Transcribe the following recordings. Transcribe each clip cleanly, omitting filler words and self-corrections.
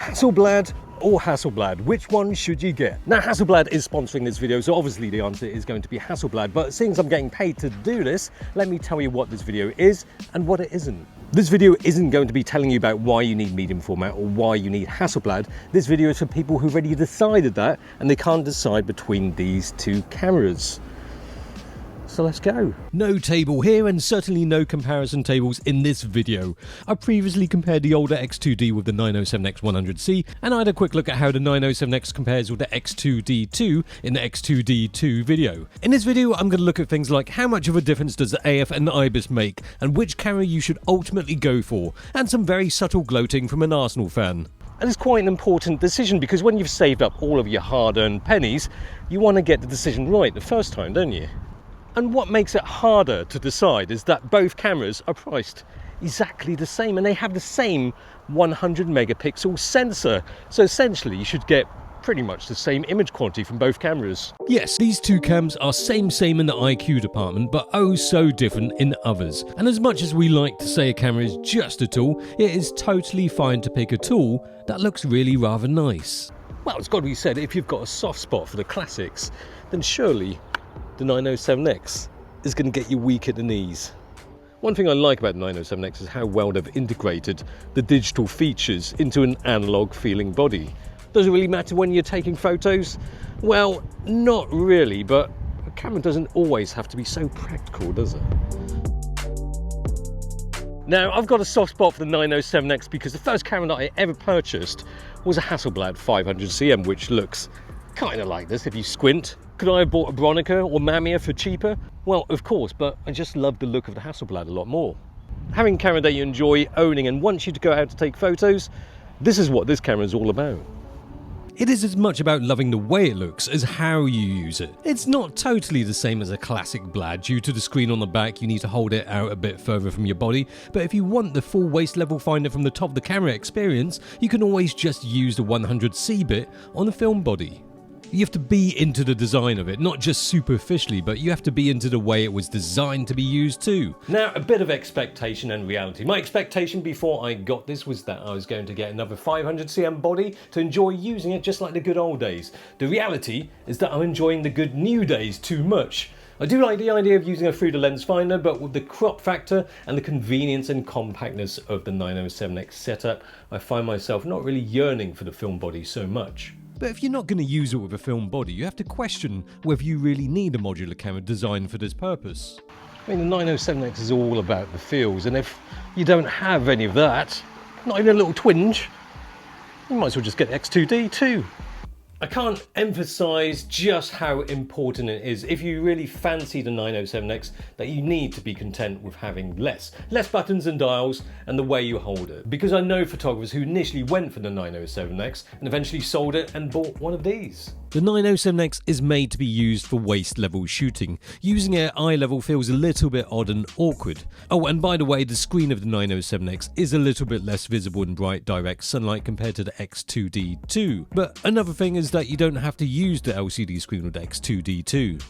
Hasselblad or Hasselblad, which one should you get? Now Hasselblad is sponsoring this video, so obviously the answer is going to be Hasselblad, but since I'm getting paid to do this, let me tell you what this video is and what it isn't. This video isn't going to be telling you about why you need medium format or why you need Hasselblad. This video is for people who've already decided that and they can't decide between these two cameras. So let's go. No table here and certainly no comparison tables in this video. I previously compared the older X2D with the 907X 100C and I had a quick look at how the 907X compares with the X2D2 in the X2D2 video. In this video I'm going to look at things like how much of a difference does the AF and the IBIS make and which camera you should ultimately go for, and some very subtle gloating from an Arsenal fan. And it's quite an important decision because when you've saved up all of your hard-earned pennies, you want to get the decision right the first time, don't you? And what makes it harder to decide is that both cameras are priced exactly the same and they have the same 100 megapixel sensor. So essentially you should get pretty much the same image quality from both cameras. Yes, these two cams are same in the IQ department, but oh so different in others. And as much as we like to say a camera is just a tool, it is totally fine to pick a tool that looks really rather nice. Well, it's got to be said, if you've got a soft spot for the classics, then surely the 907X is going to get you weak at the knees. One thing I like about the 907X is how well they've integrated the digital features into an analog feeling body. Does it really matter when you're taking photos? Well, not really, but a camera doesn't always have to be so practical, does it? Now, I've got a soft spot for the 907X because the first camera that I ever purchased was a Hasselblad 500cm, which looks kind of like this if you squint. Could I have bought a Bronica or Mamiya for cheaper? Well, of course, but I just love the look of the Hasselblad a lot more. Having a camera that you enjoy owning and wants you to go out to take photos, this is what this camera is all about. It is as much about loving the way it looks as how you use it. It's not totally the same as a classic Blad. Due to the screen on the back, you need to hold it out a bit further from your body, but if you want the full waist level finder from the top of the camera experience, you can always just use the 100C bit on the film body. You have to be into the design of it, not just superficially, but you have to be into the way it was designed to be used too. Now, a bit of expectation and reality. My expectation before I got this was that I was going to get another 500cm body to enjoy using it just like the good old days. The reality is that I'm enjoying the good new days too much. I do like the idea of using a through the lens finder, but with the crop factor and the convenience and compactness of the 907X setup, I find myself not really yearning for the film body so much. But if you're not going to use it with a film body, you have to question whether you really need a modular camera designed for this purpose. I mean, the 907X is all about the feels, and if you don't have any of that, not even a little twinge, you might as well just get the X2D too. I can't emphasize just how important it is if you really fancy the 907X that you need to be content with having less buttons and dials and the way you hold it. Because I know photographers who initially went for the 907X and eventually sold it and bought one of these. The 907X is made to be used for waist level shooting. Using it at eye level feels a little bit odd and awkward. Oh, and by the way, the screen of the 907X is a little bit less visible in bright direct sunlight compared to the X2D2. But another thing is that you don't have to use the LCD screen with the X2D2.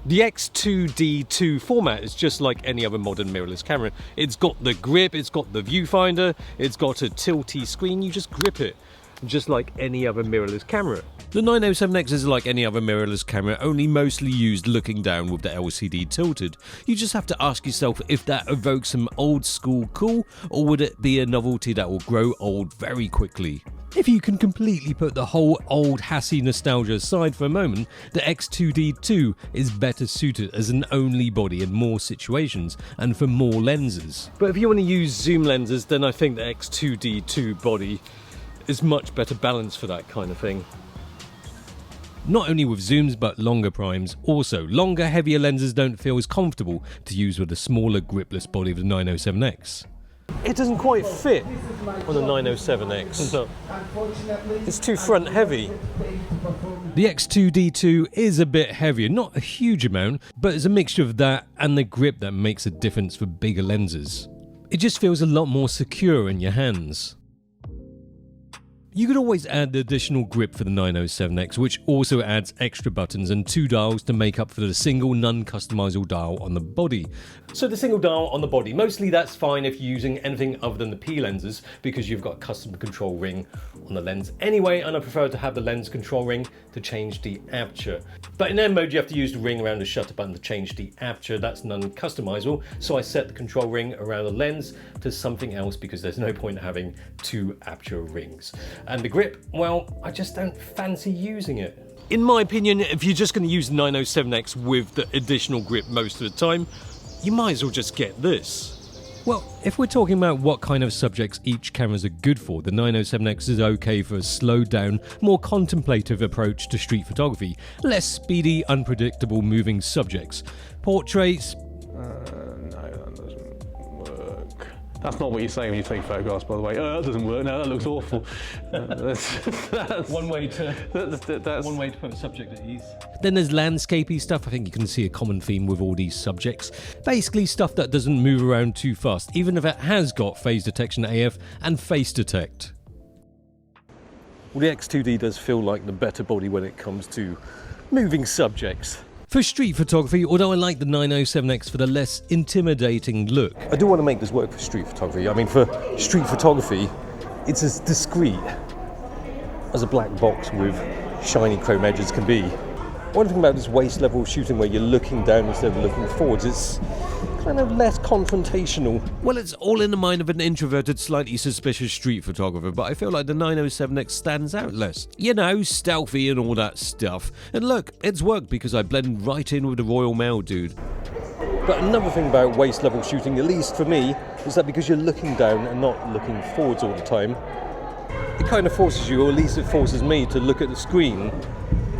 The X2D2 format is just like any other modern mirrorless camera. It's got the grip, it's got the viewfinder, it's got a tilty screen, you just grip it, just like any other mirrorless camera. The 907X is like any other mirrorless camera, only mostly used looking down with the LCD tilted. You just have to ask yourself if that evokes some old school cool, or would it be a novelty that will grow old very quickly. If you can completely put the whole old Hassie nostalgia aside for a moment, the X2D2 is better suited as an only body in more situations and for more lenses. But if you want to use zoom lenses, then I think the X2D2 body is much better balanced for that kind of thing. Not only with zooms but longer primes. Also, longer heavier lenses don't feel as comfortable to use with the smaller gripless body of the 907X. It doesn't quite fit on the 907X. No. It's too front heavy. The X2D2 is a bit heavier, not a huge amount, but it's a mixture of that and the grip that makes a difference for bigger lenses. It just feels a lot more secure in your hands. You could always add the additional grip for the 907X, which also adds extra buttons and 2 dials to make up for the single non-customizable dial on the body. So the single dial on the body, mostly that's fine if you're using anything other than the P lenses, because you've got a custom control ring on the lens anyway, and I prefer to have the lens control ring to change the aperture. But in M mode you have to use the ring around the shutter button to change the aperture. That's non-customizable, so I set the control ring around the lens to something else because there's no point having 2 aperture rings. And the grip, well, I just don't fancy using it. In my opinion, if you're just going to use the 907X with the additional grip most of the time, you might as well just get this. Well, if we're talking about what kind of subjects each cameras are good for, the 907X is okay for a slowed down, more contemplative approach to street photography, less speedy, unpredictable moving subjects. Portraits, That's not what you say when you take photographs, by the way. Oh, that doesn't work. No, that looks awful. That's one way to put a subject at ease. Then there's landscapey stuff. I think you can see a common theme with all these subjects. Basically stuff that doesn't move around too fast, even if it has got phase detection AF and face detect. Well, the X2D does feel like the better body when it comes to moving subjects. For street photography, although I like the 907X for the less intimidating look. I do want to make this work for street photography. I mean, for street photography, it's as discreet as a black box with shiny chrome edges can be. One thing about this waist level shooting where you're looking down instead of looking forwards, it's kind of less confrontational. Well, it's all in the mind of an introverted, slightly suspicious street photographer, but I feel like the 907X stands out less. You know, stealthy and all that stuff. And look, it's worked because I blend right in with the Royal Mail dude. But another thing about waist level shooting, at least for me, is that because you're looking down and not looking forwards all the time, it kind of forces you, or at least it forces me, to look at the screen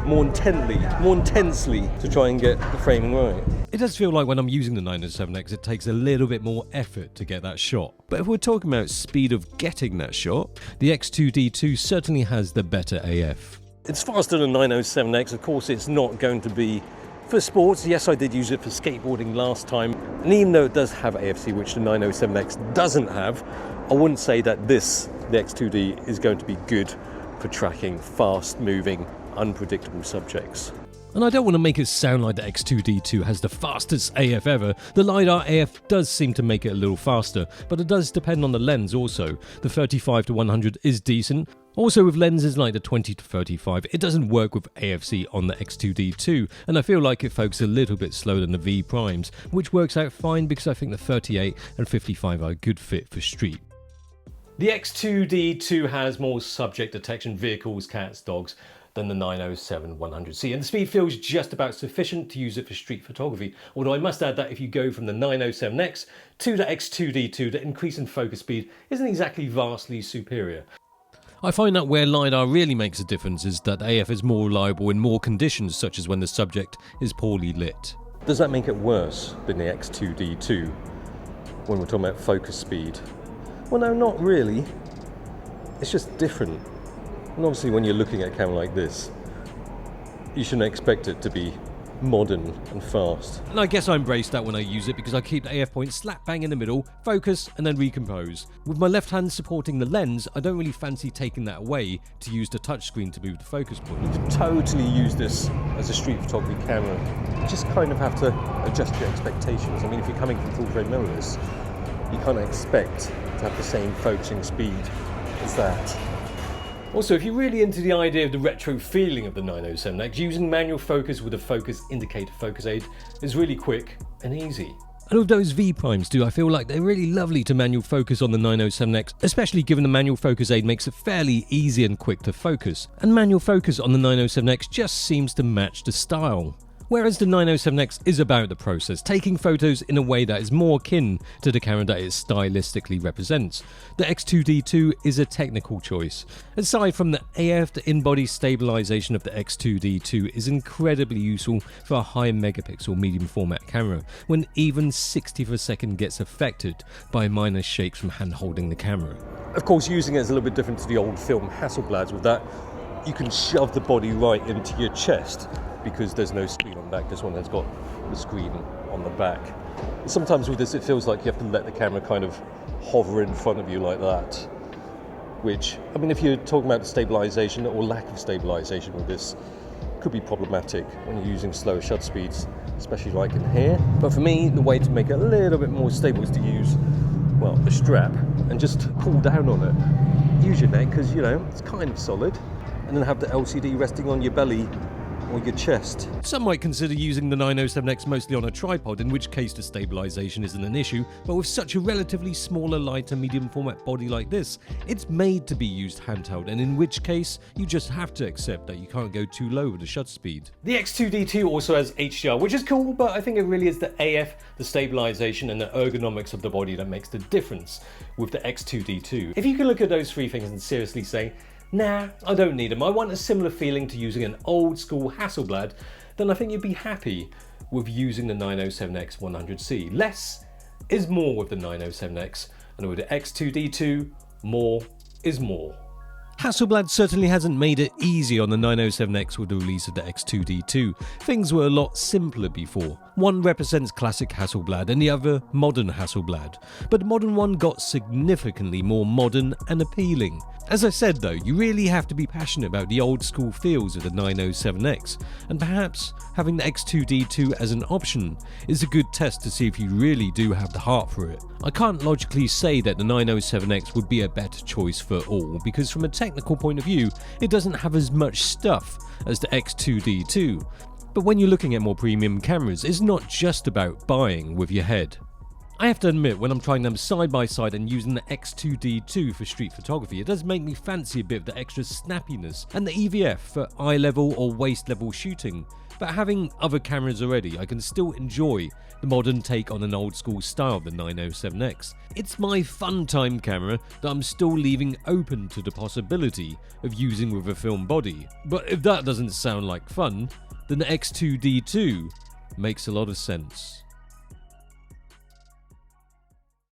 more intensely to try and get the framing right. It does feel like when I'm using the 907X it takes a little bit more effort to get that shot. But if we're talking about speed of getting that shot, the X2D2 certainly has the better AF. It's faster than the 907X, of course it's not going to be for sports. Yes, I did use it for skateboarding last time, and even though it does have AFC, which the 907X doesn't have, I wouldn't say that the X2D is going to be good for tracking fast moving unpredictable subjects. And I don't want to make it sound like the X2D2 has the fastest AF ever. The LiDAR AF does seem to make it a little faster, but it does depend on the lens also. The 35-100 is decent. Also with lenses like the 20-35, it doesn't work with AFC on the X2D2, and I feel like it focuses a little bit slower than the V primes, which works out fine because I think the 38 and 55 are a good fit for street. The X2D2 has more subject detection, vehicles, cats, dogs, than the 907-100C, and the speed feels just about sufficient to use it for street photography, although I must add that if you go from the 907X to the X2D2, the increase in focus speed isn't exactly vastly superior. I find that where LiDAR really makes a difference is that AF is more reliable in more conditions, such as when the subject is poorly lit. Does that make it worse than the X2D2 when we're talking about focus speed? Well, no, not really. It's just different. And obviously when you're looking at a camera like this, you shouldn't expect it to be modern and fast. And I guess I embrace that when I use it because I keep the AF point slap bang in the middle, focus and then recompose. With my left hand supporting the lens, I don't really fancy taking that away to use the touchscreen to move the focus point. You can totally use this as a street photography camera. You just kind of have to adjust your expectations. I mean, if you're coming from full frame mirrorless, you can't expect to have the same focusing speed as that. Also, if you're really into the idea of the retro feeling of the 907X, using manual focus with a focus indicator focus aid is really quick and easy. And with those V primes too, I feel like they're really lovely to manual focus on the 907X, especially given the manual focus aid makes it fairly easy and quick to focus. And manual focus on the 907X just seems to match the style. Whereas the 907X is about the process, taking photos in a way that is more akin to the camera that it stylistically represents. The X2D2 is a technical choice. Aside from the AF, the in-body stabilization of the X2D2 is incredibly useful for a high megapixel medium format camera, when even 60 per second gets affected by minor shakes from hand holding the camera. Of course, using it is a little bit different to the old film Hasselblads. With that, you can shove the body right into your chest, because there's no screen on the back. This one has got the screen on the back. Sometimes with this it feels like you have to let the camera kind of hover in front of you like that. which, I mean, if you're talking about the stabilisation or lack of stabilisation with this, could be problematic when you're using slower shutter speeds, especially like in here. But for me, the way to make it a little bit more stable is to use, well, a strap and just pull down on it. Use your neck because, you know, it's kind of solid, and then have the LCD resting on your belly or your chest. Some might consider using the 907X mostly on a tripod, in which case the stabilisation isn't an issue, but with such a relatively smaller, lighter, medium format body like this, it's made to be used handheld, and in which case you just have to accept that you can't go too low with the shutter speed. The X2D2 also has HDR, which is cool, but I think it really is the AF, the stabilisation and the ergonomics of the body that makes the difference with the X2D2. If you can look at those three things and seriously say, nah, I don't need them, I want a similar feeling to using an old school Hasselblad, then I think you'd be happy with using the 907X 100C. Less is more with the 907X, and with the X2D2, more is more. Hasselblad certainly hasn't made it easy on the 907X with the release of the X2D2. Things were a lot simpler before. One represents classic Hasselblad and the other modern Hasselblad, but the modern one got significantly more modern and appealing. As I said though, you really have to be passionate about the old school feels of the 907X, and perhaps having the X2D2 as an option is a good test to see if you really do have the heart for it. I can't logically say that the 907X would be a better choice for all, because from a technical point of view, it doesn't have as much stuff as the X2D2. But when you're looking at more premium cameras, it's not just about buying with your head. I have to admit, when I'm trying them side by side and using the X2D2 for street photography, it does make me fancy a bit of the extra snappiness and the EVF for eye level or waist level shooting. But having other cameras already, I can still enjoy the modern take on an old school style of the 907X. It's my fun time camera that I'm still leaving open to the possibility of using with a film body. But if that doesn't sound like fun, then the X2D2 makes a lot of sense.